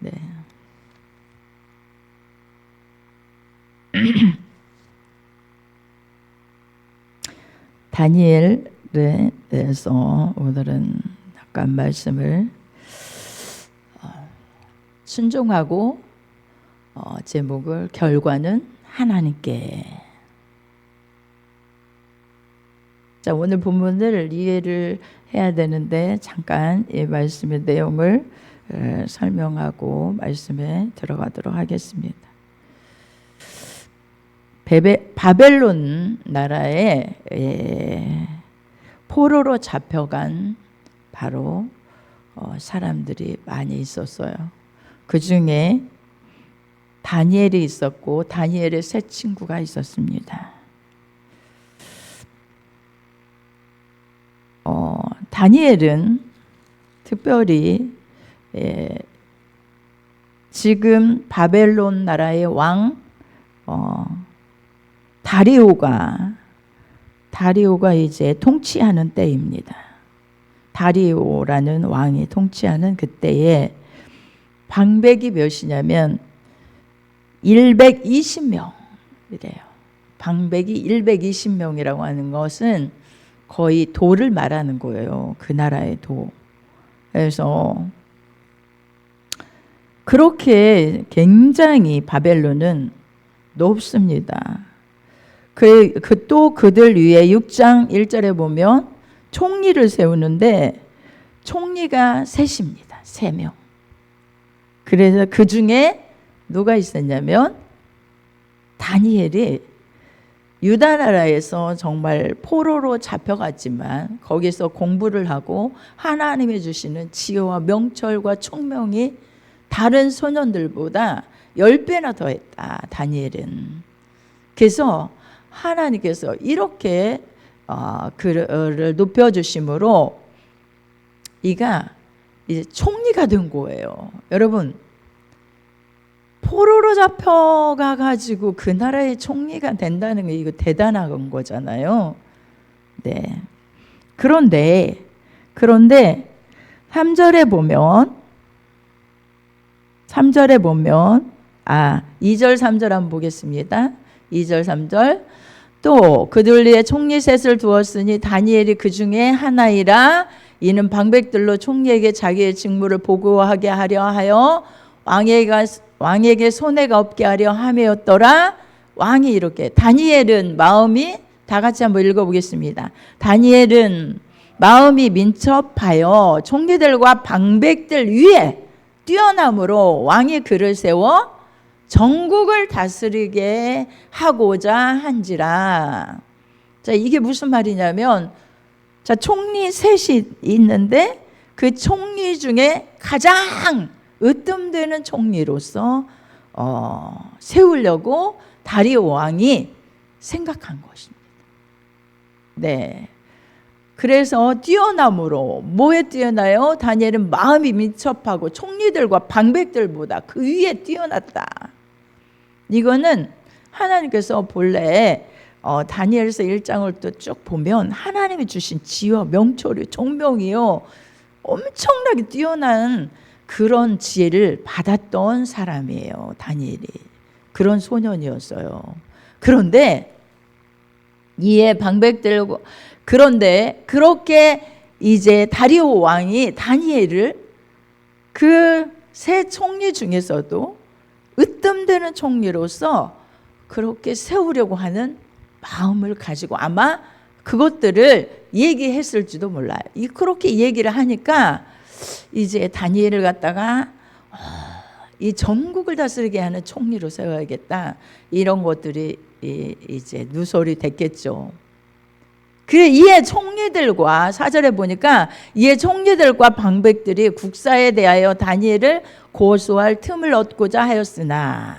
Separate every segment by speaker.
Speaker 1: 네. 다니엘에서 오늘은 잠깐 말씀을 순종하고 제목을 결과는 하나님께. 자, 오늘 본문을 이해를 해야 되는데 잠깐 이 말씀의 내용을 설명하고 말씀에 들어가도록 하겠습니다. 바벨론 나라에 포로로 잡혀간 바로 사람들이 많이 있었어요. 그 중에 다니엘이 있었고 다니엘의 세 친구가 있었습니다. 다니엘은 특별히 지금 바벨론 나라의 왕 다리오가 이제 통치하는 때입니다. 다리오라는 왕이 통치하는 그때에 방백이 몇이냐면 120명이래요. 방백이 120명이라고 하는 것은 거의 도를 말하는 거예요. 그 나라의 도. 그래서 그렇게 굉장히 바벨론은 높습니다. 또 그들 위에 6장 1절에 보면 총리를 세우는데 총리가 셋입니다. 3명. 그래서 그 중에 누가 있었냐면 다니엘이 유다 나라에서 정말 포로로 잡혀갔지만 거기서 공부를 하고 하나님이 주시는 지혜와 명철과 총명이 다른 소년들보다 10배나 더했다. 다니엘은. 그래서 하나님께서 이렇게 그를 높여주심으로 이가 이제 총리가 된 거예요. 여러분, 포로로 잡혀가 가지고 그 나라의 총리가 된다는 게 이거 대단한 거잖아요. 네. 그런데 3절에 보면 2절 3절 한번 보겠습니다. 2절 3절. 또 그들 위에 총리 셋을 두었으니 다니엘이 그 중에 하나이라. 이는 방백들로 총리에게 자기의 직무를 보고하게 하려 하여 왕에게 손해가 없게 하려 함이었더라. 왕이 이렇게 다니엘은 마음이 다 같이 한번 읽어보겠습니다. 다니엘은 마음이 민첩하여 총리들과 방백들 위에 뛰어남으로 왕이 그를 세워 전국을 다스리게 하고자 한지라. 자, 이게 무슨 말이냐면, 자, 총리 셋이 있는데 그 총리 중에 가장 으뜸되는 총리로서 세우려고 다리오 왕이 생각한 것입니다. 네. 그래서 뛰어남으로 뭐에 뛰어나요? 다니엘은 마음이 민첩하고 총리들과 방백들보다 그 위에 뛰어났다. 이거는 하나님께서 본래 다니엘서 1장을 또 쭉 보면 하나님이 주신 지혜와 명철이 총명이요 엄청나게 뛰어난 그런 지혜를 받았던 사람이에요. 다니엘이 그런 소년이었어요. 그런데 이에 방백들과 그런데 그렇게 이제 다리오 왕이 다니엘을 그 세 총리 중에서도 으뜸되는 총리로서 그렇게 세우려고 하는 마음을 가지고 아마 그것들을 얘기했을지도 몰라요. 그렇게 얘기를 하니까 이제 다니엘을 갖다가 이 전국을 다스리게 하는 총리로 세워야겠다. 이런 것들이 이제 누설이 됐겠죠. 그래, 이에 총리들과 4절에 보니까 이에 총리들과 방백들이 국사에 대하여 다니엘을 고소할 틈을 얻고자 하였으나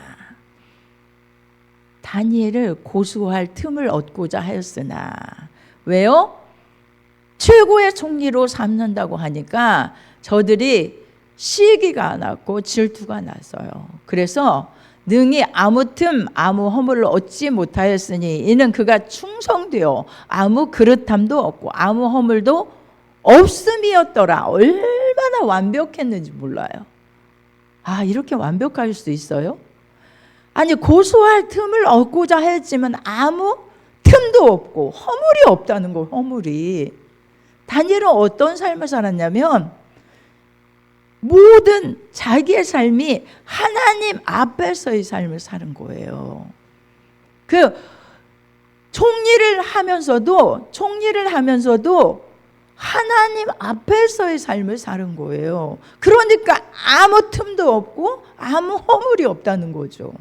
Speaker 1: 왜요? 최고의 총리로 삼는다고 하니까 저들이 시기가 났고 질투가 났어요. 그래서 능히 아무 틈 아무 허물을 얻지 못하였으니 이는 그가 충성되어 아무 그릇함도 없고 아무 허물도 없음이었더라. 얼마나 완벽했는지 몰라요. 아, 이렇게 완벽할 수 있어요? 아니, 고소할 틈을 얻고자 했지만 아무 틈도 없고 허물이 없다는 거, 허물이. 다니엘은 어떤 삶을 살았냐면 모든 자기의 삶이 하나님 앞에서의 삶을 사는 거예요. 그 총리를 하면서도 하나님 앞에서의 삶을 사는 거예요. 그러니까 아무 틈도 없고 아무 허물이 없다는 거죠.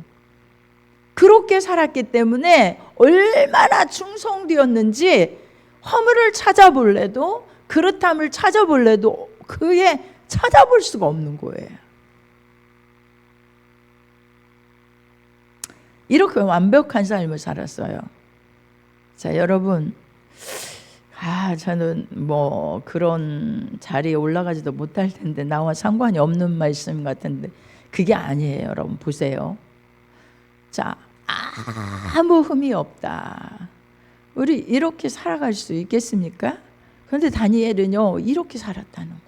Speaker 1: 그렇게 살았기 때문에 얼마나 충성되었는지 허물을 찾아볼래도, 그릇함을 찾아볼래도 그에 찾아볼 수가 없는 거예요. 이렇게 완벽한 삶을 살았어요. 자, 여러분, 저는 뭐 그런 자리에 올라가지도 못할 텐데 나와 상관이 없는 말씀 같은데 그게 아니에요. 여러분 보세요. 자, 아무 흠이 없다. 우리 이렇게 살아갈 수 있겠습니까? 그런데 다니엘은요, 이렇게 살았다는 거예요.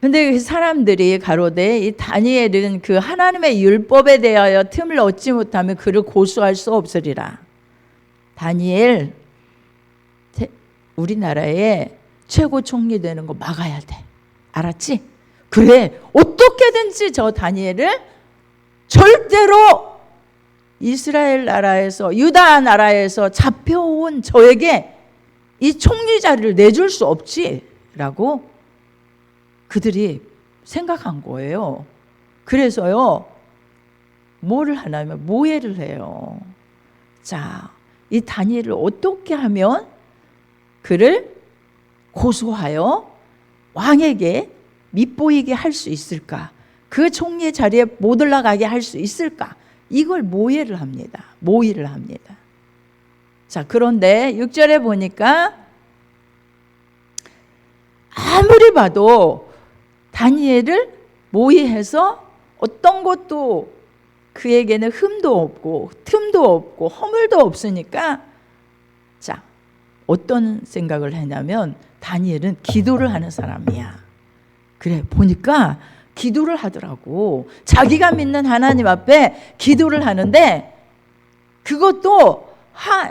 Speaker 1: 근데 그 사람들이 가로되 이 다니엘은 그 하나님의 율법에 대하여 틈을 얻지 못하면 그를 고소할 수 없으리라. 다니엘, 우리나라의 최고 총리 되는 거 막아야 돼. 알았지? 그래, 어떻게든지 저 다니엘을 절대로 이스라엘 나라에서, 유다 나라에서 잡혀온 저에게 이 총리 자리를 내줄 수 없지 라고 그들이 생각한 거예요. 그래서요, 뭐를 하냐면 모해를 해요. 자, 이 다니엘을 어떻게 하면 그를 고소하여 왕에게 밉보이게 할 수 있을까? 그 총리의 자리에 못 올라가게 할 수 있을까? 이걸 모의를 합니다. 모의를 합니다. 자, 그런데 6절에 보니까 아무리 봐도 다니엘을 모의해서 어떤 것도 그에게는 흠도 없고 틈도 없고 허물도 없으니까, 자, 어떤 생각을 했냐면 다니엘은 기도를 하는 사람이야. 그래, 보니까 기도를 하더라고. 자기가 믿는 하나님 앞에 기도를 하는데 그것도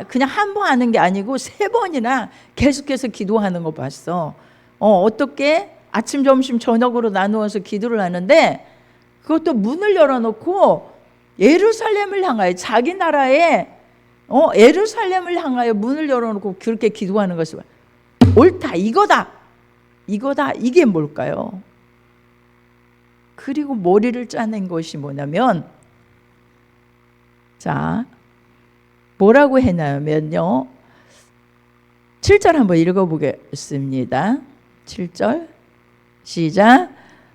Speaker 1: 그냥 한 번 하는 게 아니고 3번이나 계속해서 기도하는 거 봤어. 어떻게 아침, 점심, 저녁으로 나누어서 기도를 하는데 그것도 문을 열어놓고 예루살렘을 향하여, 자기 나라에 예루살렘을 향하여 문을 열어놓고 그렇게 기도하는 것이 옳다, 이거다, 이게 뭘까요? 그리고 머리를 짜낸 것이 뭐냐면, 자, 뭐라고 했냐면요, 7절 한번 읽어보겠습니다. 7절 시작.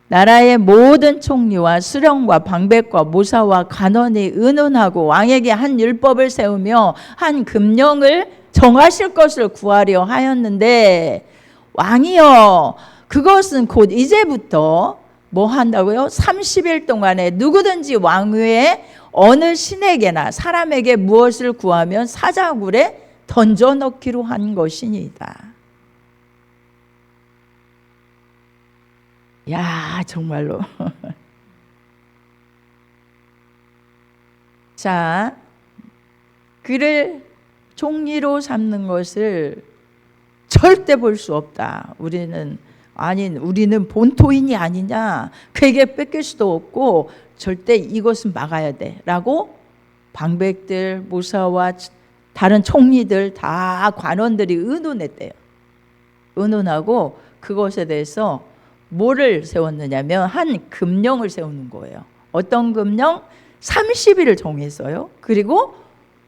Speaker 1: 나라의 모든 총리와 수령과 방백과 모사와 간원이 의논하고 왕에게 한 율법을 세우며 한 금령을 정하실 것을 구하려 하였는데, 왕이여, 그것은 곧 이제부터 뭐 한다고요? 30일 동안에 누구든지 왕위에 어느 신에게나 사람에게 무엇을 구하면 사자굴에 던져넣기로 한 것이니이다. 야, 정말로. 자, 그를 총리로 삼는 것을 절대 볼 수 없다. 우리는 본토인이 아니냐, 그에게 뺏길 수도 없고 절대 이것은 막아야 돼 라고 방백들, 모사와 다른 총리들 다 관원들이 의논했대요. 의논하고 그것에 대해서 뭐를 세웠느냐면 한 금령을 세우는 거예요. 어떤 금령? 30일을 정했어요. 그리고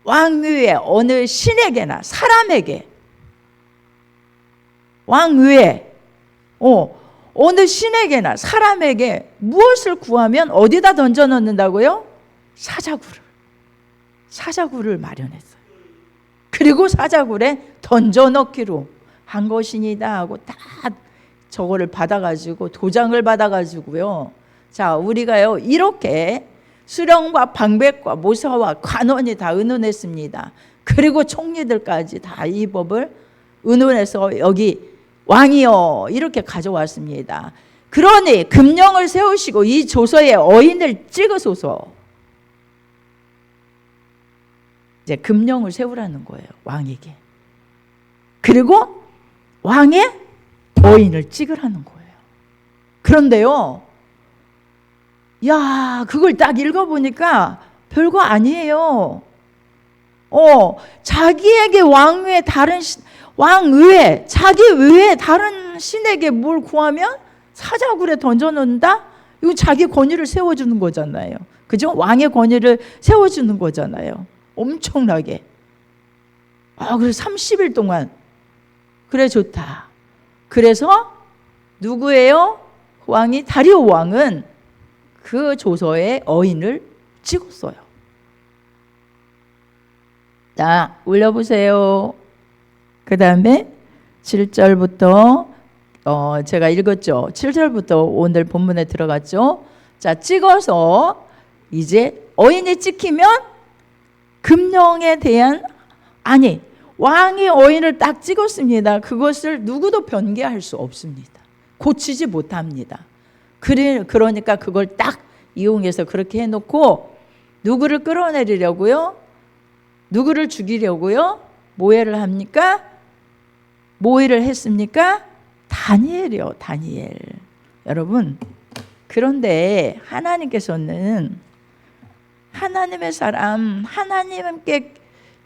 Speaker 1: 왕위에 어느 신에게나 사람에게, 왕위에 어느 신에게나 사람에게 무엇을 구하면 어디다 던져 넣는다고요? 사자굴을 마련했어요. 그리고 사자굴에 던져 넣기로 한 것이니다 하고 다 저거를 받아가지고, 도장을 받아가지고요. 자, 우리가요 이렇게 수령과 방백과 모사와 관원이 다 의논했습니다. 그리고 총리들까지 다 이 법을 의논해서 여기 왕이요 이렇게 가져왔습니다. 그러니 금령을 세우시고 이 조서에 어인을 찍으소서. 이제 금령을 세우라는 거예요, 왕에게. 그리고 왕의 어인을 찍으라는 거예요. 그런데요, 야, 그걸 딱 읽어보니까 별거 아니에요. 자기에게 왕 외에 자기 외에 다른 신에게 뭘 구하면 사자굴에 던져놓는다? 이거 자기 권위를 세워주는 거잖아요. 그죠? 왕의 권위를 세워주는 거잖아요. 엄청나게. 그래서 30일 동안. 그래, 좋다. 그래서 누구예요? 다리오 왕은 그 조서에 어인을 찍었어요. 자, 올려보세요. 그 다음에 7절부터 제가 읽었죠. 7절부터 오늘 본문에 들어갔죠. 자, 찍어서 이제 어인이 찍히면 금령에 대한 왕이 어인을 딱 찍었습니다. 그것을 누구도 변개할 수 없습니다. 고치지 못합니다. 그러니까 그걸 딱 이용해서 그렇게 해놓고 누구를 끌어내리려고요? 누구를 죽이려고요? 모해를 합니까? 모해를 했습니까? 다니엘이요, 다니엘. 여러분, 그런데 하나님께서는 하나님의 사람,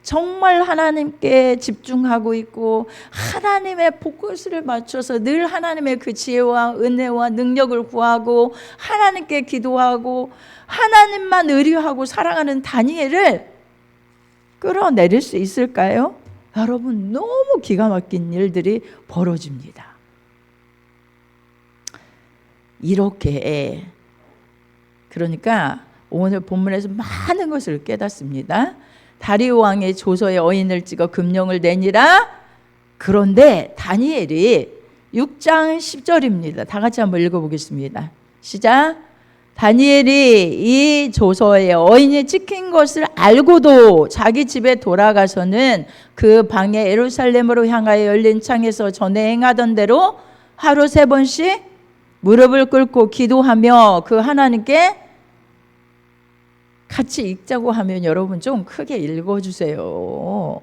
Speaker 1: 정말 하나님께 집중하고 있고 하나님의 포커스를 맞춰서 늘 하나님의 그 지혜와 은혜와 능력을 구하고 하나님께 기도하고 하나님만 의뢰하고 살아가는 다니엘을 끌어내릴 수 있을까요? 여러분, 너무 기가 막힌 일들이 벌어집니다. 이렇게, 그러니까 오늘 본문에서 많은 것을 깨닫습니다. 다리오 왕의 조서에 어인을 찍어 금령을 내니라. 그런데 다니엘이 6장 10절입니다. 다 같이 한번 읽어보겠습니다. 시작. 다니엘이 이 조서에 어인이 찍힌 것을 알고도 자기 집에 돌아가서는 그 방에 예루살렘으로 향하여 열린 창에서 전에 행하던 대로 하루 3번씩 무릎을 꿇고 기도하며 그 하나님께 같이 읽자고 하면 여러분 좀 크게 읽어주세요.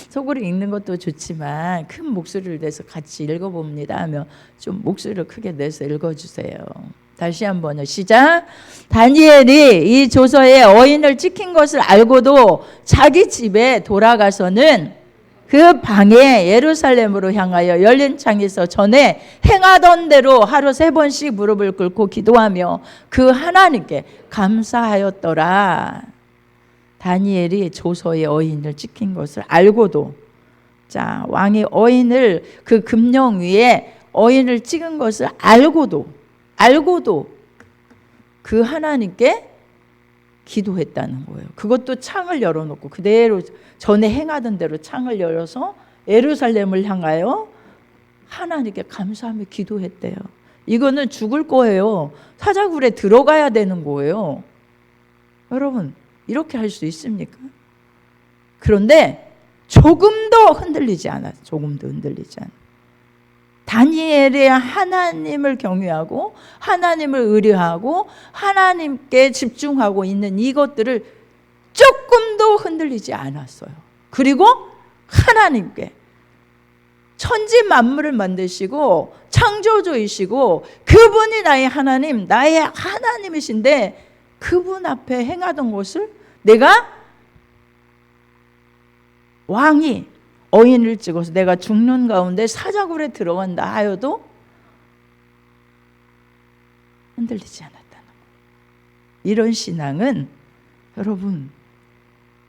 Speaker 1: 속으로 읽는 것도 좋지만 큰 목소리를 내서 같이 읽어봅니다 하면 좀 목소리를 크게 내서 읽어주세요. 다시 한번요. 시작. 다니엘이 이 조서에 어인을 찍힌 것을 알고도 자기 집에 돌아가서는 그 방에 예루살렘으로 향하여 열린 창에서 전에 행하던 대로 하루 3번씩 무릎을 꿇고 기도하며 그 하나님께 감사하였더라. 다니엘이 조서의 어인을 찍힌 것을 알고도, 자, 왕이 어인을 그 금령 위에 어인을 찍은 것을 알고도 그 하나님께 기도했다는 거예요. 그것도 창을 열어놓고 그대로 전에 행하던 대로 창을 열어서 예루살렘을 향하여 하나님께 감사하며 기도했대요. 이거는 죽을 거예요. 사자굴에 들어가야 되는 거예요. 여러분, 이렇게 할 수 있습니까? 그런데 조금도 흔들리지 않았어요. 조금도 흔들리지 않아요. 다니엘의 하나님을 경외하고 하나님을 의뢰하고 하나님께 집중하고 있는 이것들을 조금도 흔들리지 않았어요. 그리고 하나님께 천지 만물을 만드시고 창조주이시고 그분이 나의 하나님, 나의 하나님이신데 그분 앞에 행하던 것을 내가 왕이 어인을 찍어서 내가 죽는 가운데 사자굴에 들어간다 하여도 흔들리지 않았다는 거예요. 이런 신앙은 여러분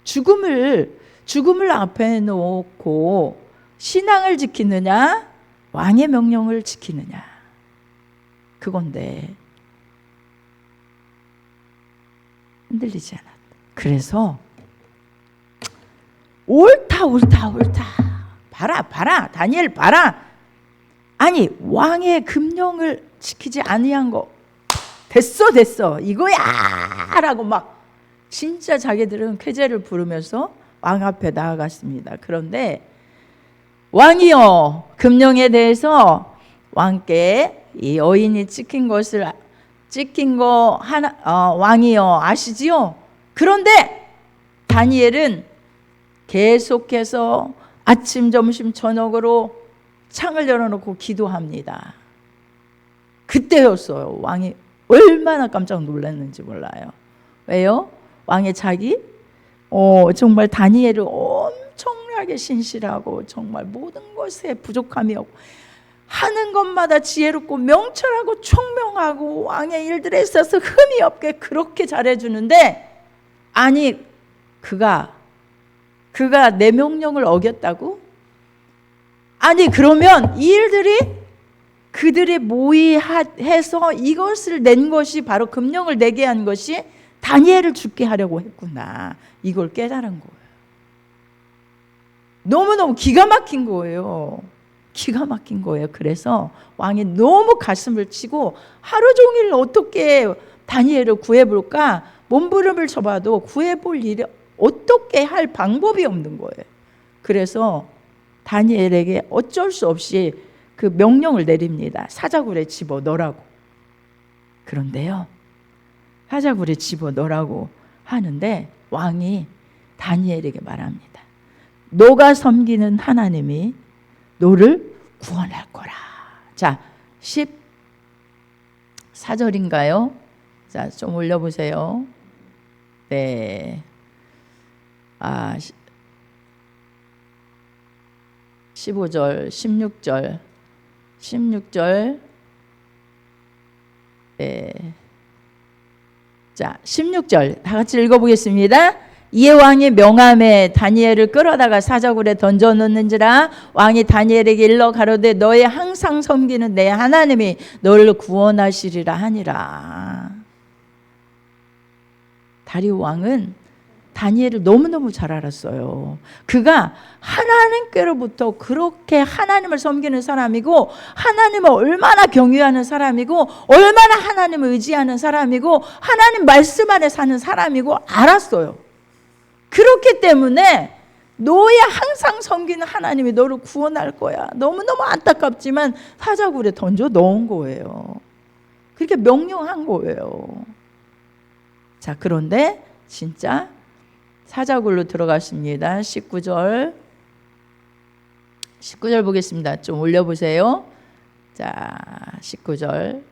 Speaker 1: 죽음을 앞에 놓고 신앙을 지키느냐 왕의 명령을 지키느냐 그건데 흔들리지 않았다. 그래서 옳다 봐라 다니엘 봐라. 아니 왕의 금령을 지키지 아니한 거 됐어 이거야 라고 막 진짜 자기들은 쾌재를 부르면서 왕 앞에 나아갔습니다. 그런데 왕이요 금령에 대해서 왕께 이 여인이 찍힌 거 왕이요 아시지요? 그런데 다니엘은 계속해서 아침, 점심, 저녁으로 창을 열어놓고 기도합니다. 그때였어요. 왕이 얼마나 깜짝 놀랐는지 몰라요. 왜요? 왕의 자기 정말 다니엘을 엄청나게 신실하고 정말 모든 것에 부족함이 없고 하는 것마다 지혜롭고 명철하고 총명하고 왕의 일들에 있어서 흠이 없게 그렇게 잘해주는데, 아니 그가 내 명령을 어겼다고? 아니 그러면 이 일들이 그들이 모의해서 이것을 낸 것이 바로 금령을 내게 한 것이 다니엘을 죽게 하려고 했구나, 이걸 깨달은 거예요. 너무너무 기가 막힌 거예요. 기가 막힌 거예요. 그래서 왕이 너무 가슴을 치고 하루 종일 어떻게 다니엘을 구해볼까 몸부림을 쳐봐도 구해볼 일이 어떻게 할 방법이 없는 거예요. 그래서 다니엘에게 어쩔 수 없이 그 명령을 내립니다. 사자굴에 집어넣으라고. 그런데요, 사자굴에 집어넣으라고 하는데 왕이 다니엘에게 말합니다. 너가 섬기는 하나님이 너를 구원할 거라. 자, 14절인가요? 자, 좀 올려보세요. 네. 15절, 16절. 네. 자, 16절 다 같이 읽어보겠습니다. 이에 왕이 명함에 다니엘을 끌어다가 사자굴에 던져놓는지라. 왕이 다니엘에게 일러 가로되 너의 항상 섬기는 내 하나님이 너를 구원하시리라 하니라. 다리오 왕은 다니엘을 너무너무 잘 알았어요. 그가 하나님께로부터 그렇게 하나님을 섬기는 사람이고, 하나님을 얼마나 경외하는 사람이고, 얼마나 하나님을 의지하는 사람이고, 하나님 말씀 안에 사는 사람이고 알았어요. 그렇기 때문에 너의 항상 섬기는 하나님이 너를 구원할 거야. 너무너무 안타깝지만 사자굴에 던져 넣은 거예요. 그렇게 명령한 거예요. 자, 그런데 진짜 사자굴로 들어갔습니다. 19절 보겠습니다. 좀 올려보세요. 자, 19절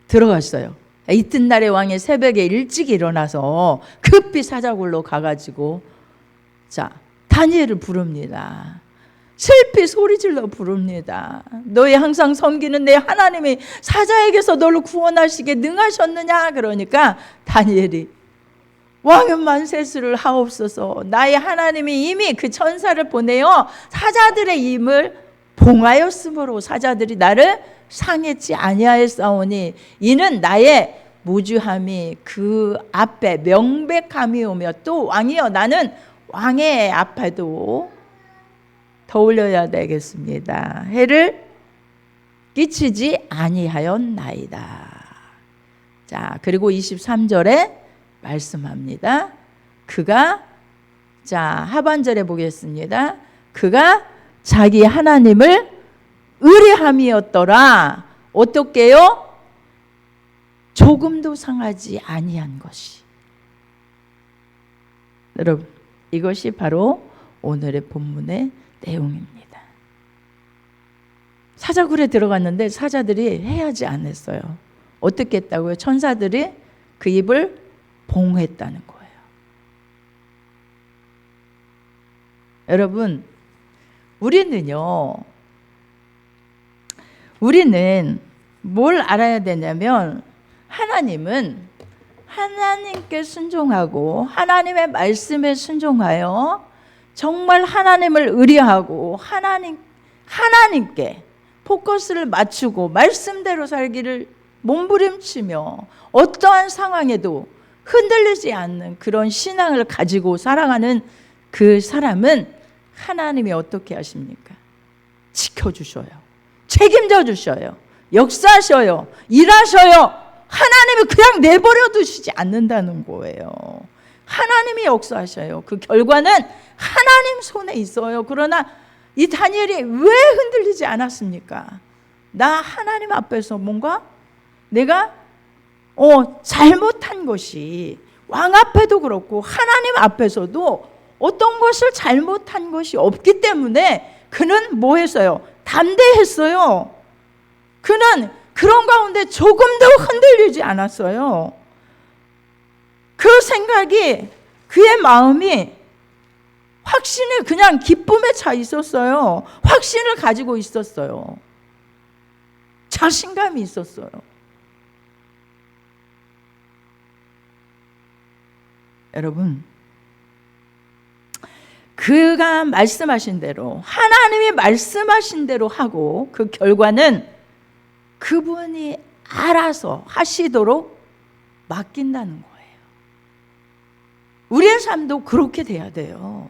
Speaker 1: 들어갔어요. 이튿날에 왕이 새벽에 일찍 일어나서 급히 사자굴로 가가지고 자, 다니엘을 부릅니다. 슬피 소리질러 부릅니다. 너희 항상 섬기는 내 하나님이 사자에게서 너를 구원하시게 능하셨느냐? 그러니까 다니엘이 왕은 만세수를 하옵소서. 나의 하나님이 이미 그 천사를 보내어 사자들의 힘을 봉하였으므로 사자들이 나를 상했지 아니하였사오니 이는 나의 무주함이 그 앞에 명백함이 오며 또 왕이여 나는 왕의 앞에도 더 올려야 되겠습니다. 해를 끼치지 아니하였나이다. 자, 그리고 23절에 말씀합니다. 그가 자, 하반절에 보겠습니다. 그가 자기 하나님을 의뢰함이었더라. 어떻게요? 조금도 상하지 아니한 것이. 여러분, 이것이 바로 오늘의 본문의 내용입니다. 사자굴에 들어갔는데 사자들이 해하지 않았어요. 어떻게 했다고요? 천사들이 그 입을 봉했다는 거예요. 여러분, 우리는 뭘 알아야 되냐면 하나님은 하나님께 순종하고 하나님의 말씀에 순종하여 정말 하나님을 의뢰하고 하나님께 포커스를 맞추고 말씀대로 살기를 몸부림치며 어떠한 상황에도 흔들리지 않는 그런 신앙을 가지고 살아가는 그 사람은 하나님이 어떻게 하십니까? 지켜주셔요. 책임져 주셔요. 역사하셔요. 일하셔요. 하나님이 그냥 내버려 두시지 않는다는 거예요. 하나님이 역사하셔요. 그 결과는 하나님 손에 있어요. 그러나 이 다니엘이 왜 흔들리지 않았습니까? 나 하나님 앞에서 뭔가 내가 잘못한 것이 왕 앞에도 그렇고 하나님 앞에서도 어떤 것을 잘못한 것이 없기 때문에 그는 뭐 했어요? 담대했어요. 그는 그런 가운데 조금도 흔들리지 않았어요. 그 생각이, 그의 마음이 확신이 그냥 기쁨에 차 있었어요. 확신을 가지고 있었어요. 자신감이 있었어요. 여러분, 그가 말씀하신 대로, 하나님이 말씀하신 대로 하고 그 결과는 그분이 알아서 하시도록 맡긴다는 거예요. 우리의 삶도 그렇게 돼야 돼요.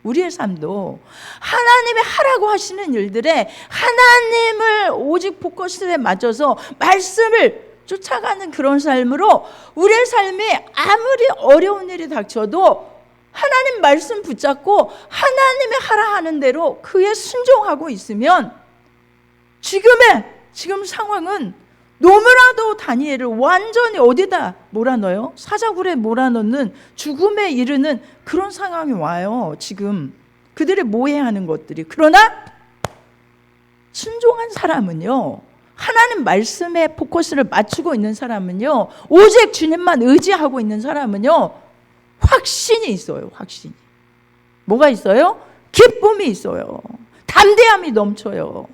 Speaker 1: 우리의 삶도 하나님이 하라고 하시는 일들에 하나님을 오직 포커스에 맞춰서 말씀을 쫓아가는 그런 삶으로 우리의 삶이 아무리 어려운 일이 닥쳐도 하나님 말씀 붙잡고 하나님이 하라 하는 대로 그에 순종하고 있으면 지금 상황은 너무나도 다니엘을 완전히 어디다 몰아넣어요? 사자굴에 몰아넣는 죽음에 이르는 그런 상황이 와요. 지금 그들의 모해하는 것들이. 그러나 순종한 사람은요, 하나님 말씀에 포커스를 맞추고 있는 사람은요, 오직 주님만 의지하고 있는 사람은요, 확신이 있어요. 확신이. 뭐가 있어요? 기쁨이 있어요. 담대함이 넘쳐요.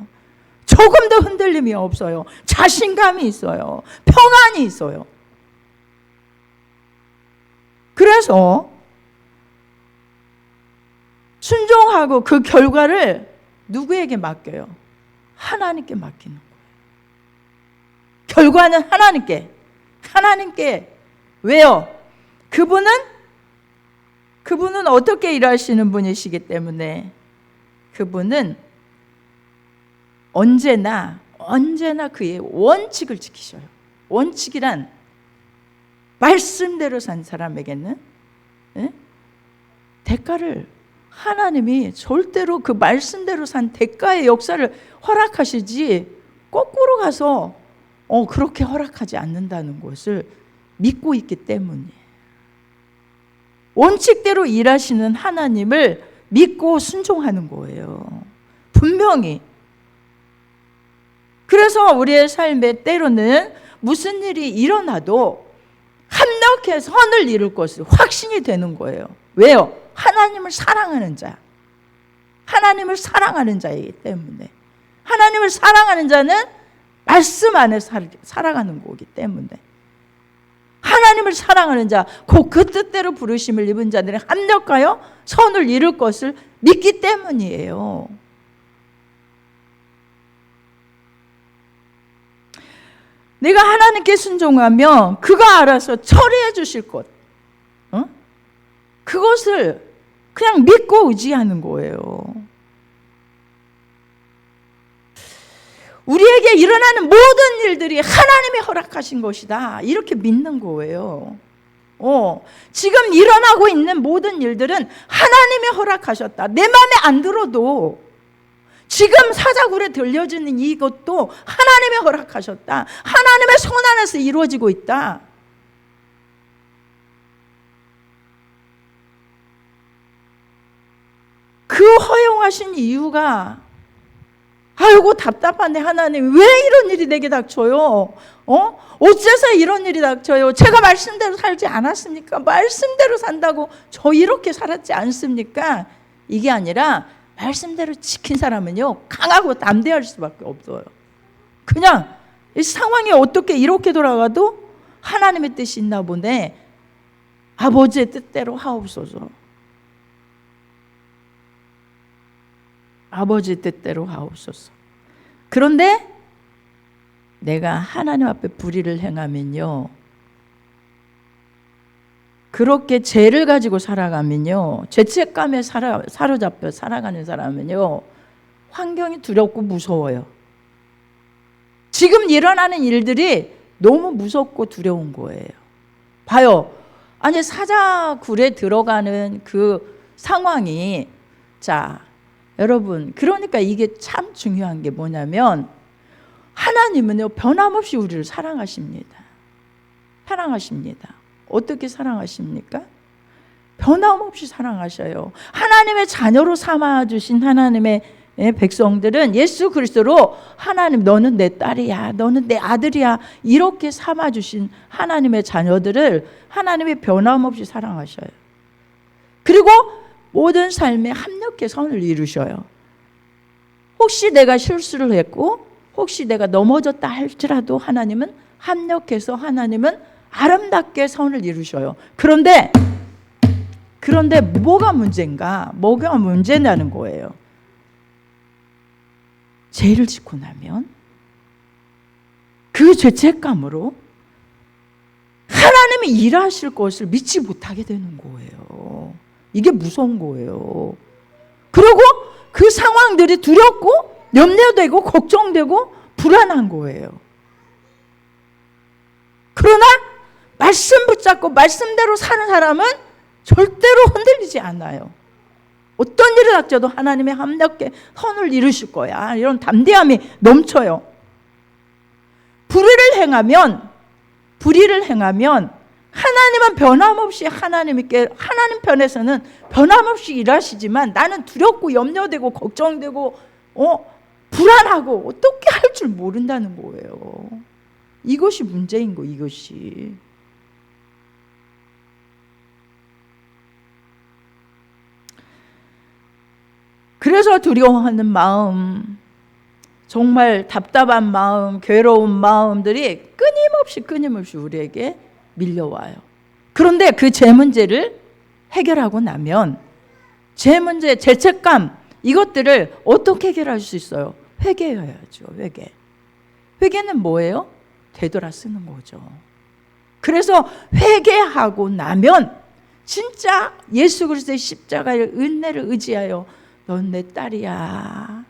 Speaker 1: 조금도 흔들림이 없어요. 자신감이 있어요. 평안이 있어요. 그래서 순종하고 그 결과를 누구에게 맡겨요? 하나님께 맡기는 거예요. 결과는 하나님께. 왜요? 그분은 어떻게 일하시는 분이시기 때문에 그분은 언제나 그의 원칙을 지키셔요. 원칙이란 말씀대로 산 사람에게는 대가를 하나님이 절대로 그 말씀대로 산 대가의 역사를 허락하시지 거꾸로 가서 그렇게 허락하지 않는다는 것을 믿고 있기 때문이에요. 원칙대로 일하시는 하나님을 믿고 순종하는 거예요. 분명히. 그래서 우리의 삶에 때로는 무슨 일이 일어나도 합력해 선을 이룰 것을 확신이 되는 거예요. 왜요? 하나님을 사랑하는 하나님을 사랑하는 자이기 때문에. 하나님을 사랑하는 자는 말씀 안에 살아가는 거기 때문에. 하나님을 사랑하는 자, 그 뜻대로 부르심을 입은 자들은 합력하여 선을 이룰 것을 믿기 때문이에요. 내가 하나님께 순종하면 그가 알아서 처리해 주실 것, 그것을 그냥 믿고 의지하는 거예요. 우리에게 일어나는 모든 일들이 하나님이 허락하신 것이다, 이렇게 믿는 거예요. 지금 일어나고 있는 모든 일들은 하나님이 허락하셨다. 내 마음에 안 들어도 지금 사자굴에 들려지는 이것도 하나님이 허락하셨다. 하나님의 손 안에서 이루어지고 있다. 그 허용하신 이유가, 아이고 답답하네 하나님, 왜 이런 일이 내게 닥쳐요? 어째서 이런 일이 닥쳐요? 제가 말씀대로 살지 않았습니까? 말씀대로 산다고 저 이렇게 살았지 않습니까? 이게 아니라 말씀대로 지킨 사람은요, 강하고 담대할 수밖에 없어요. 그냥 이 상황이 어떻게 이렇게 돌아가도 하나님의 뜻이 있나 보네. 아버지의 뜻대로 하옵소서. 아버지의 뜻대로 하옵소서. 그런데 내가 하나님 앞에 불의를 행하면요, 그렇게 죄를 가지고 살아가면요, 죄책감에 사로잡혀 살아가는 사람은요, 환경이 두렵고 무서워요. 지금 일어나는 일들이 너무 무섭고 두려운 거예요. 봐요. 아니, 사자굴에 들어가는 그 상황이, 자, 여러분, 그러니까 이게 참 중요한 게 뭐냐면, 하나님은요, 변함없이 우리를 사랑하십니다. 사랑하십니다. 어떻게 사랑하십니까? 변함없이 사랑하셔요. 하나님의 자녀로 삼아주신 하나님의 백성들은 예수 그리스도로 하나님, 너는 내 딸이야, 너는 내 아들이야, 이렇게 삼아주신 하나님의 자녀들을 하나님이 변함없이 사랑하셔요. 그리고 모든 삶에 합력해 선을 이루셔요. 혹시 내가 실수를 했고 혹시 내가 넘어졌다 할지라도 하나님은 합력해서 하나님은 아름답게 선을 이루셔요. 그런데 뭐가 문제인가? 뭐가 문제냐는 거예요. 죄를 짓고 나면 그 죄책감으로 하나님이 일하실 것을 믿지 못하게 되는 거예요. 이게 무서운 거예요. 그리고 그 상황들이 두렵고 염려되고 걱정되고 불안한 거예요. 그러나 말씀 붙잡고 말씀대로 사는 사람은 절대로 흔들리지 않아요. 어떤 일이 닥쳐도 하나님의 합력해 선을 이루실 거야, 이런 담대함이 넘쳐요. 불의를 행하면 하나님은 변함없이 하나님 편에서는 변함없이 일하시지만 나는 두렵고 염려되고 걱정되고 불안하고 어떻게 할 줄 모른다는 거예요. 이것이 문제인 거, 이것이. 그래서 두려워하는 마음, 정말 답답한 마음, 괴로운 마음들이 끊임없이 우리에게 밀려와요. 그런데 그 죄 문제를 해결하고 나면 죄 문제, 죄책감, 이것들을 어떻게 해결할 수 있어요? 회개해야죠. 회개는 뭐예요? 되돌아 쓰는 거죠. 그래서 회개하고 나면 진짜 예수 그리스도의 십자가의 은혜를 의지하여 넌 내 딸이야,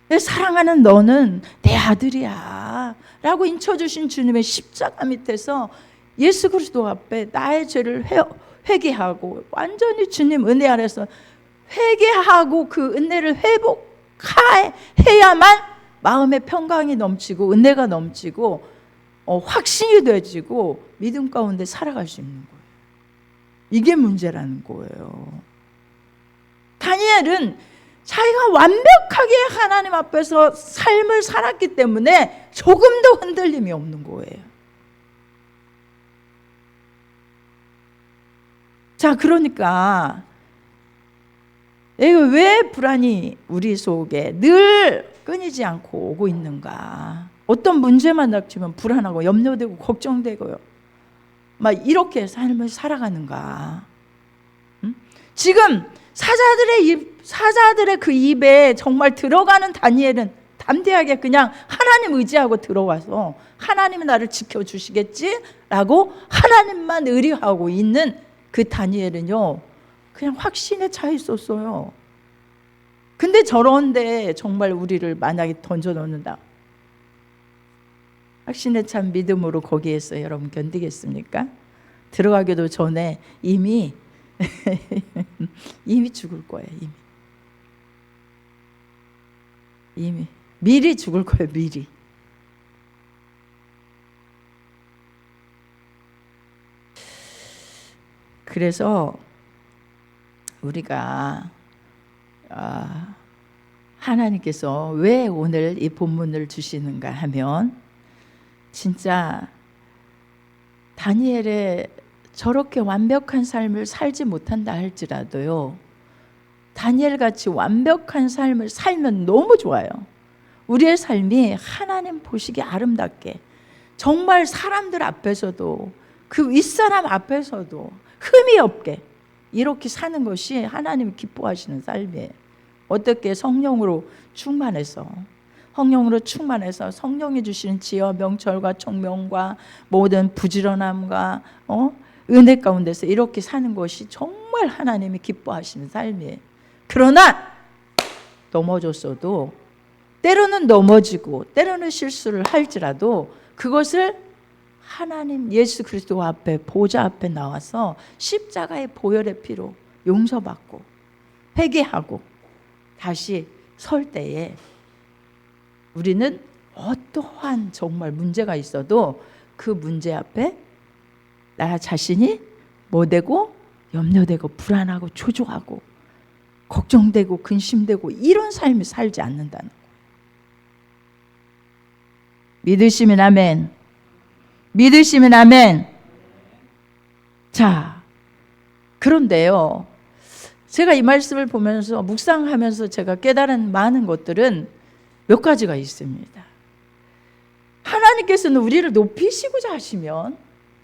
Speaker 1: 내 사랑하는 너는 내 아들이야 라고 인쳐주신 주님의 십자가 밑에서 예수 그리스도 앞에 나의 죄를 회개하고 완전히 주님 은혜 아래서 회개하고 그 은혜를 회복해야만 마음의 평강이 넘치고 은혜가 넘치고 확신이 되지고 믿음 가운데 살아갈 수 있는 거예요. 이게 문제라는 거예요. 다니엘은 자기가 완벽하게 하나님 앞에서 삶을 살았기 때문에 조금도 흔들림이 없는 거예요. 자, 그러니까 왜 불안이 우리 속에 늘 끊이지 않고 오고 있는가? 어떤 문제만 닥치면 불안하고 염려되고 걱정되고요, 막 이렇게 삶을 살아가는가? 지금 사자들의 그 입에 정말 들어가는 다니엘은 담대하게 그냥 하나님 의지하고 들어와서 하나님이 나를 지켜주시겠지라고 하나님만 의뢰하고 있는 그 다니엘은요, 그냥 확신에 차 있었어요. 근데 저런데 정말 우리를 만약에 던져놓는다, 확신에 찬 믿음으로 거기에서 여러분 견디겠습니까? 들어가기도 전에 이미 죽을 거예요. 이미 미리 죽을 거예요. 미리. 그래서 우리가 하나님께서 왜 오늘 이 본문을 주시는가 하면, 진짜 다니엘의 저렇게 완벽한 삶을 살지 못한다 할지라도요, 다니엘같이 완벽한 삶을 살면 너무 좋아요. 우리의 삶이 하나님 보시기에 아름답게, 정말 사람들 앞에서도 그 윗사람 앞에서도 흠이 없게 이렇게 사는 것이 하나님이 기뻐하시는 삶이에요. 어떻게? 성령으로 충만해서 성령이 주시는 지혜와 명철과 총명과 모든 부지런함과 은혜 가운데서 이렇게 사는 것이 정말 하나님이 기뻐하시는 삶이에요. 그러나 넘어졌어도, 때로는 넘어지고 때로는 실수를 할지라도 그것을 하나님 예수 그리스도 앞에, 보좌 앞에 나와서 십자가의 보혈의 피로 용서받고 회개하고 다시 설 때에 우리는 어떠한 정말 문제가 있어도 그 문제 앞에 나 자신이 뭐 되고 염려되고 불안하고 초조하고 걱정되고 근심되고 이런 삶을 살지 않는다는 거예요. 믿으시면 아멘. 믿으시면 아멘. 자, 그런데요, 제가 이 말씀을 보면서 묵상하면서 제가 깨달은 많은 것들은 몇 가지가 있습니다. 하나님께서는 우리를 높이시고자 하시면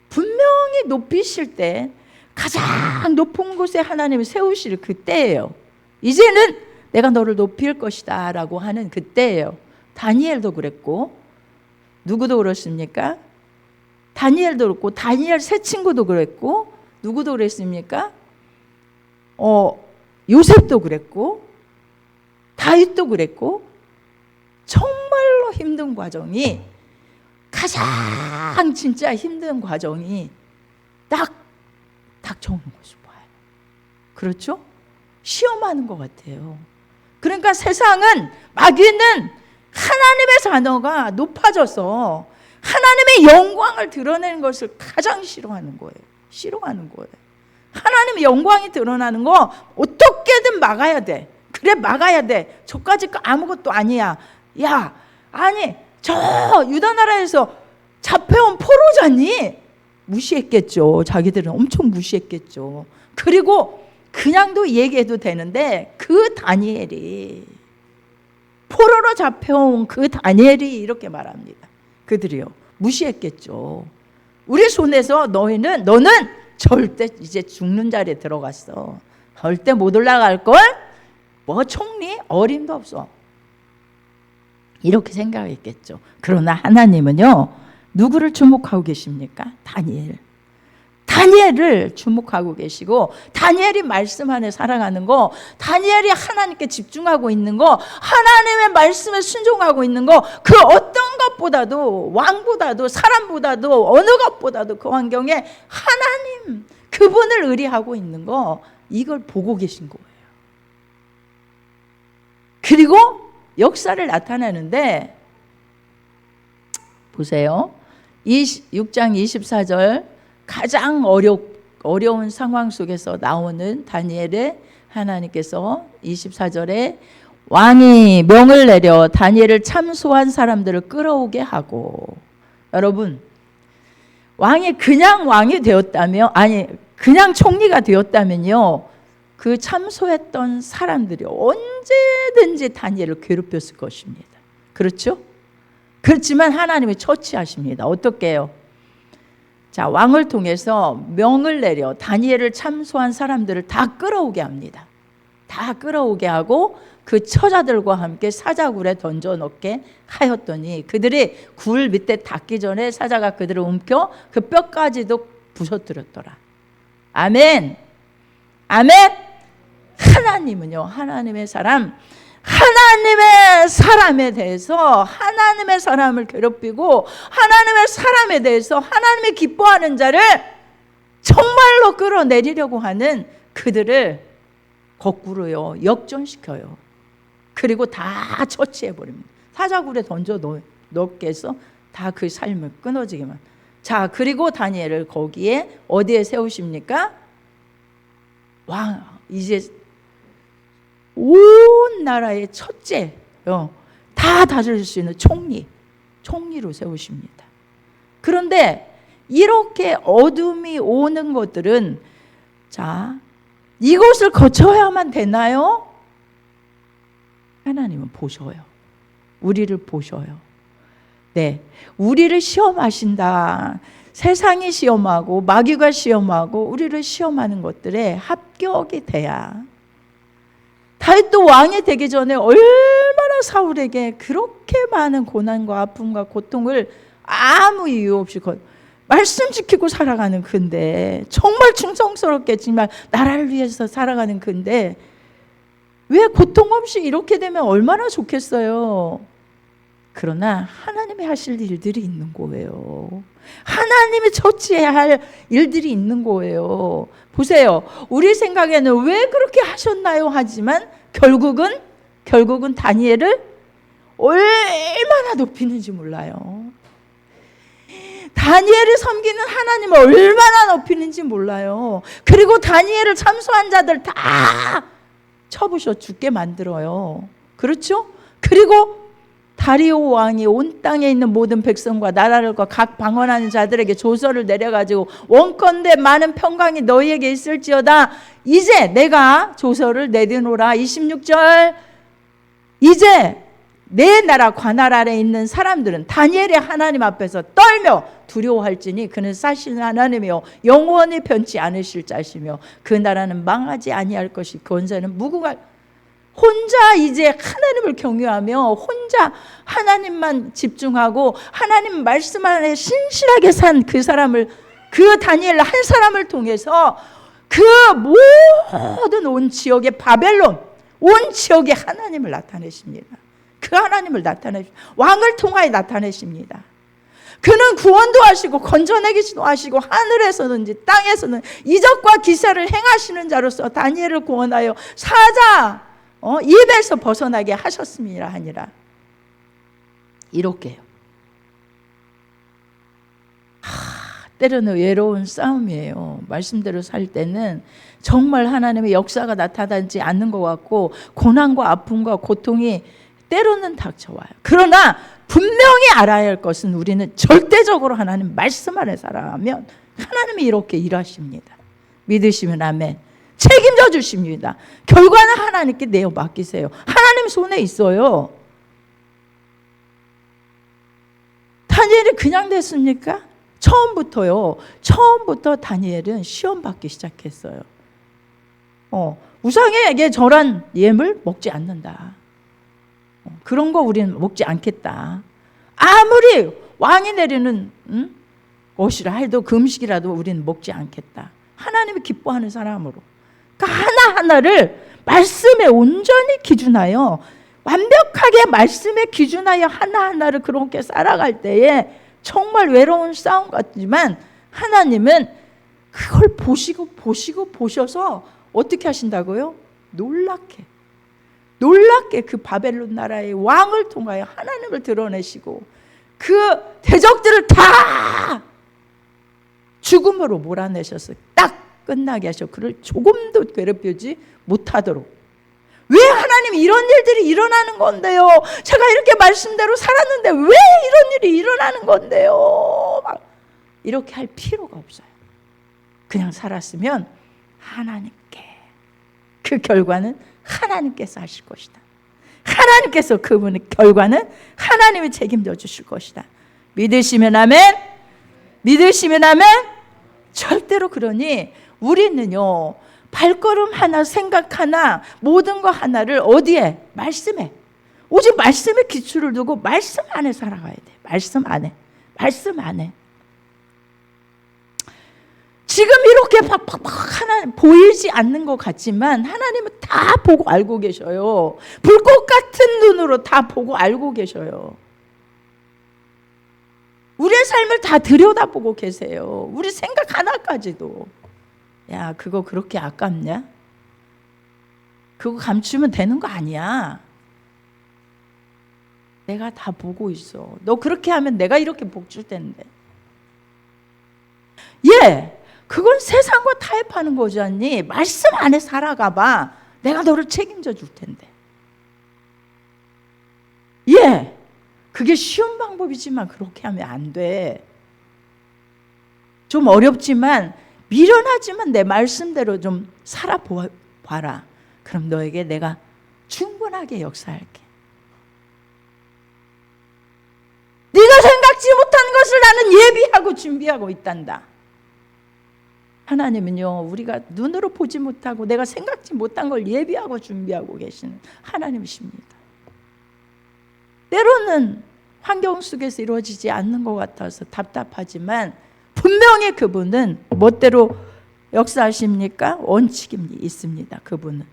Speaker 1: 분명히 높이실 때 가장 높은 곳에 하나님을 세우실 그때예요. 이제는 내가 너를 높일 것이다 라고 하는 그때예요. 다니엘도 그랬고, 누구도 그렇습니까? 다니엘도 그렇고, 다니엘 세 친구도 그랬고, 누구도 그랬습니까? 요셉도 그랬고, 다윗도 그랬고, 정말로 힘든 과정이, 가장 진짜 힘든 과정이 딱 닥쳐오는 것을 봐요. 그렇죠? 시험하는 것 같아요. 그러니까 세상은, 마귀는 하나님의 자녀가 높아져서 하나님의 영광을 드러내는 것을 가장 싫어하는 거예요. 싫어하는 거예요. 하나님의 영광이 드러나는 거 어떻게든 막아야 돼. 그래, 막아야 돼. 저까지 아무것도 아니야. 야, 아니 저 유다 나라에서 잡혀온 포로자니? 무시했겠죠. 자기들은 엄청 무시했겠죠. 그리고 그냥도 얘기해도 되는데 그 다니엘이, 포로로 잡혀온 그 다니엘이 이렇게 말합니다. 그들이요, 무시했겠죠. 우리 손에서 너는 절대 이제 죽는 자리에 들어갔어. 절대 못 올라갈걸? 뭐 총리? 어림도 없어. 이렇게 생각했겠죠. 그러나 하나님은요, 누구를 주목하고 계십니까? 다니엘을 주목하고 계시고, 다니엘이 말씀 안에 살아가는 거, 다니엘이 하나님께 집중하고 있는 거, 하나님의 말씀에 순종하고 있는 거, 그 어떤 것보다도, 왕보다도, 사람보다도, 어느 것보다도 그 환경에 하나님, 그분을 의리하고 있는 거, 이걸 보고 계신 거예요. 그리고 역사를 나타내는데, 보세요. 6장 24절, 가장 어려운 상황 속에서 나오는 다니엘의, 하나님께서 24절에 왕이 명을 내려 다니엘을 참소한 사람들을 끌어오게 하고, 여러분, 왕이 그냥 왕이 되었다면, 아니 그냥 총리가 되었다면요, 그 참소했던 사람들이 언제든지 다니엘을 괴롭혔을 것입니다. 그렇죠? 그렇지만 하나님이 처치하십니다. 어떻게 해요? 자, 왕을 통해서 명을 내려 다니엘을 참소한 사람들을 다 끌어오게 합니다. 다 끌어오게 하고 그 처자들과 함께 사자굴에 던져 넣게 하였더니, 그들이 굴 밑에 닿기 전에 사자가 그들을 움켜 그 뼈까지도 부서뜨렸더라. 아멘. 아멘. 하나님은요, 하나님의 사람에 대해서, 하나님의 사람을 괴롭히고 하나님의 사람에 대해서 하나님이 기뻐하는 자를 정말로 끌어내리려고 하는 그들을 거꾸로요, 역전시켜요. 그리고 다 처치해버립니다. 사자굴에 던져 넣게 해서 다 그 삶을 끊어지게만. 자, 그리고 다니엘을 거기에 어디에 세우십니까? 왕, 이제 온 나라의 첫째, 다 다스릴 수 있는 총리로 세우십니다. 그런데 이렇게 어둠이 오는 것들은, 자, 이것을 거쳐야만 되나요? 하나님은 보셔요. 우리를 보셔요. 네, 우리를 시험하신다. 세상이 시험하고 마귀가 시험하고 우리를 시험하는 것들에 합격이 돼야. 다윗도 왕이 되기 전에 얼마나 사울에게 그렇게 많은 고난과 아픔과 고통을 아무 이유 없이 말씀 지키고 살아가는 근데, 정말 충성스럽겠지만 나라를 위해서 살아가는 근데, 왜 고통 없이 이렇게 되면 얼마나 좋겠어요. 그러나 하나님이 하실 일들이 있는 거예요. 하나님이 처치해야 할 일들이 있는 거예요. 보세요. 우리 생각에는 왜 그렇게 하셨나요? 하지만 결국은 다니엘을 얼마나 높이는지 몰라요. 다니엘을 섬기는 하나님을 얼마나 높이는지 몰라요. 그리고 다니엘을 참소한 자들 다 쳐부셔 죽게 만들어요. 그렇죠? 그리고 다리오 왕이 온 땅에 있는 모든 백성과 나라들과 각 방언하는 자들에게 조서를 내려가지고 원컨대 많은 평강이 너희에게 있을지어다. 이제 내가 조서를 내려놓으라. 26절 이제 내 나라 관할 아래 있는 사람들은 다니엘의 하나님 앞에서 떨며 두려워할지니 그는 사실 하나님이요 영원히 변치 않으실 자시며 그 나라는 망하지 아니할 것이 권세는 무궁할. 혼자 이제 하나님을 경외하며 혼자 하나님만 집중하고 하나님 말씀 안에 신실하게 산 그 사람을, 그 다니엘 한 사람을 통해서 그 모든 온 지역의 바벨론 온 지역의 하나님을 나타내십니다. 그 하나님을 왕을 통하여 나타내십니다. 그는 구원도 하시고 건져내기도 하시고 하늘에서든지 땅에서는 이적과 기사를 행하시는 자로서 다니엘을 구원하여 사자 입에서 벗어나게 하셨습니다 하니라. 이렇게요. 때로는 외로운 싸움이에요. 말씀대로 살 때는 정말 하나님의 역사가 나타나지 않는 것 같고 고난과 아픔과 고통이 때로는 닥쳐와요. 그러나 분명히 알아야 할 것은 우리는 절대적으로 하나님 말씀 안에 살아가면 하나님이 이렇게 일하십니다. 믿으시면 아멘. 책임져 주십니다. 결과는 하나님께 내어 맡기세요. 하나님 손에 있어요. 다니엘이 그냥 됐습니까? 처음부터 다니엘은 시험 받기 시작했어요. 우상에게 절한 예물 먹지 않는다. 그런 거 우리는 먹지 않겠다. 아무리 왕이 내리는 옷이라 해도 그 음식이라도 우리는 먹지 않겠다. 하나님이 기뻐하는 사람으로. 그러니까 하나하나를 말씀에 온전히 기준하여 완벽하게 말씀에 기준하여 하나하나를 그렇게 살아갈 때에 정말 외로운 싸움 같지만 하나님은 그걸 보셔서 어떻게 하신다고요? 놀랍게 그 바벨론 나라의 왕을 통하여 하나님을 드러내시고 그 대적들을 다 죽음으로 몰아내셔서 딱 끝나게 하셔. 그를 조금도 괴롭히지 못하도록. 왜 하나님 이런 일들이 일어나는 건데요? 제가 이렇게 말씀대로 살았는데 왜 이런 일이 일어나는 건데요? 막 이렇게 할 필요가 없어요. 그냥 살았으면 하나님께, 그 결과는 하나님께서 하실 것이다. 하나님께서 그분의 결과는 하나님이 책임져 주실 것이다. 믿으시면 아멘. 믿으시면 아멘. 절대로. 그러니 우리는요, 발걸음 하나, 생각 하나, 모든 거 하나를 어디에? 말씀에. 오직 말씀에 기초를 두고 말씀 안에 살아가야 돼. 말씀 안에. 지금 이렇게 하나님 보이지 않는 것 같지만 하나님은 다 보고 알고 계셔요. 불꽃 같은 눈으로 다 보고 알고 계셔요. 우리의 삶을 다 들여다보고 계세요. 우리 생각 하나까지도. 야, 그거 그렇게 아깝냐? 그거 감추면 되는 거 아니야. 내가 다 보고 있어. 너 그렇게 하면 내가 이렇게 복 줄 텐데. 그건 세상과 타협하는 거지 않니? 말씀 안에 살아가봐. 내가 너를 책임져 줄 텐데. 그게 쉬운 방법이지만 그렇게 하면 안 돼. 좀 어렵지만 미련하지만 내 말씀대로 좀 살아봐라. 그럼 너에게 내가 충분하게 역사할게. 네가 생각지 못한 것을 나는 예비하고 준비하고 있단다. 하나님은요, 우리가 눈으로 보지 못하고 내가 생각지 못한 걸 예비하고 준비하고 계시는 하나님이십니다. 때로는 환경 속에서 이루어지지 않는 것 같아서 답답하지만 분명히 그분은 멋대로 역사하십니까? 원칙이 있습니다. 그분은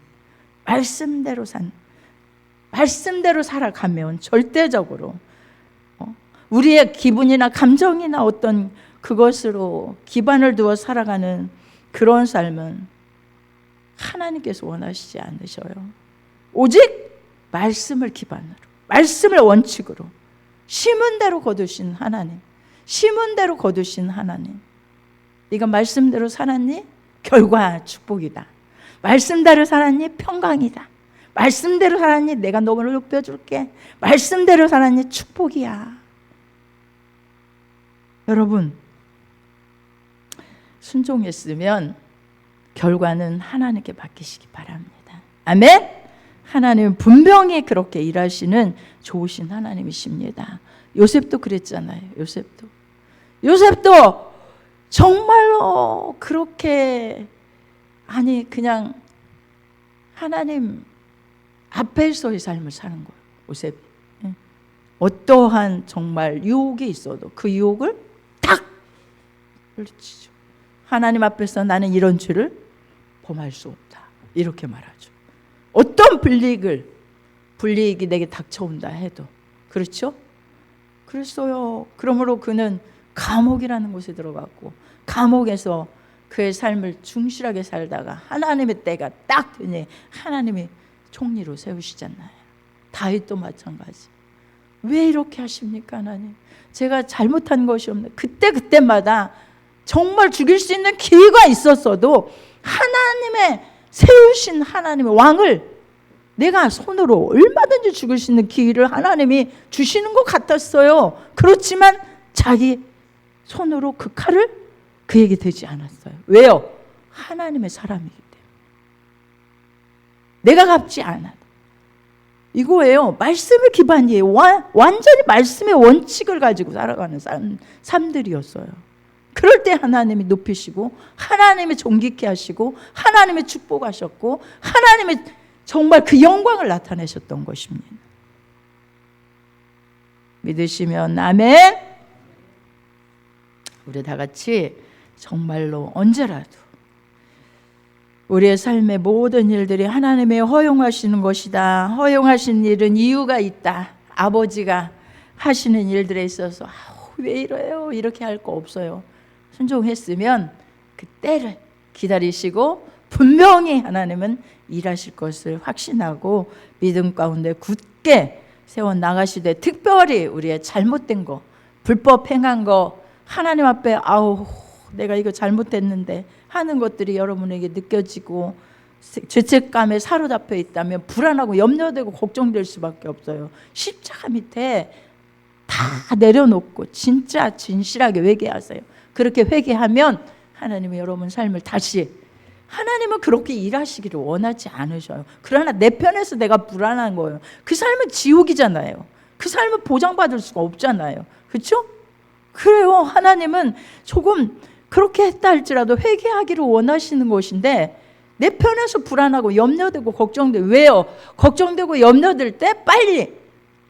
Speaker 1: 말씀대로 살아가면 절대적으로 우리의 기분이나 감정이나 어떤 그것으로 기반을 두어 살아가는 그런 삶은 하나님께서 원하시지 않으셔요. 오직 말씀을 기반으로 말씀을 원칙으로 심은 대로 거두신 하나님, 심은 대로 거두신 하나님. 네가 말씀대로 살았니? 결과 축복이다. 말씀대로 살았니? 평강이다. 말씀대로 살았니? 내가 너를 높여줄게. 말씀대로 살았니? 축복이야. 여러분, 순종했으면 결과는 하나님께 맡기시기 바랍니다. 아멘? 하나님은 분명히 그렇게 일하시는 좋으신 하나님이십니다. 요셉도 그랬잖아요. 요셉도 정말로 그렇게 그냥 하나님 앞에서의 삶을 사는 거예요. 요셉이. 어떠한 정말 유혹이 있어도 그 유혹을 딱 물리치죠. 하나님 앞에서 나는 이런 죄를 범할 수 없다. 이렇게 말하죠. 어떤 불이익이 내게 닥쳐온다 해도. 그렇죠? 그랬어요. 그러므로 그는 감옥이라는 곳에 들어갔고, 감옥에서 그의 삶을 충실하게 살다가 하나님의 때가 딱 되니 하나님이 총리로 세우시잖아요. 다윗도 마찬가지. 왜 이렇게 하십니까, 하나님? 제가 잘못한 것이 없네. 그때마다 정말 죽일 수 있는 기회가 있었어도 하나님의 세우신 하나님의 왕을 내가 손으로 얼마든지 죽일 수 있는 기회를 하나님이 주시는 것 같았어요. 그렇지만 자기 손으로 그 칼을 그에게 대지 않았어요. 왜요? 하나님의 사람이기 때문에. 내가 갚지 않아도. 이거예요. 말씀의 기반이에요. 완전히 말씀의 원칙을 가지고 살아가는 사람들이었어요. 그럴 때 하나님이 높이시고, 하나님이 존귀케 하시고, 하나님이 축복하셨고, 하나님이 정말 그 영광을 나타내셨던 것입니다. 믿으시면 아멘. 우리 다 같이 정말로 언제라도 우리의 삶의 모든 일들이 하나님의 허용하시는 것이다. 허용하신 일은 이유가 있다. 아버지가 하시는 일들에 있어서 왜 이래요? 이렇게 할 거 없어요. 순종했으면 그 때를 기다리시고 분명히 하나님은 일하실 것을 확신하고 믿음 가운데 굳게 세워나가시되, 특별히 우리의 잘못된 거, 불법 행한 거, 하나님 앞에 내가 이거 잘못했는데 하는 것들이 여러분에게 느껴지고 죄책감에 사로잡혀 있다면 불안하고 염려되고 걱정될 수밖에 없어요. 십자가 밑에 다 내려놓고 진짜 진실하게 회개하세요. 그렇게 회개하면 하나님이 여러분 삶을 다시, 하나님은 그렇게 일하시기를 원하지 않으셔요. 그러나 내 편에서 내가 불안한 거예요. 그 삶은 지옥이잖아요. 그 삶은 보장받을 수가 없잖아요. 그렇죠? 그래요. 하나님은 조금 그렇게 했다 할지라도 회개하기를 원하시는 것인데, 내 편에서 불안하고 염려되고 걱정되고, 왜요? 걱정되고 염려될 때 빨리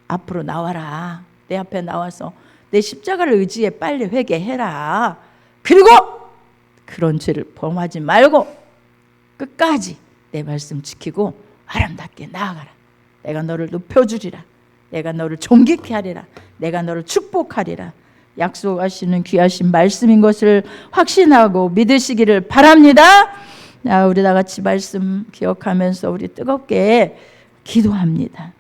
Speaker 1: 앞으로 나와라. 내 앞에 나와서 내 십자가를 의지해 빨리 회개해라. 그리고 그런 죄를 범하지 말고 끝까지 내 말씀 지키고 아름답게 나아가라. 내가 너를 높여주리라. 내가 너를 존귀케 하리라. 내가 너를 축복하리라. 약속하시는 귀하신 말씀인 것을 확신하고 믿으시기를 바랍니다. 우리 다 같이 말씀 기억하면서 우리 뜨겁게 기도합니다.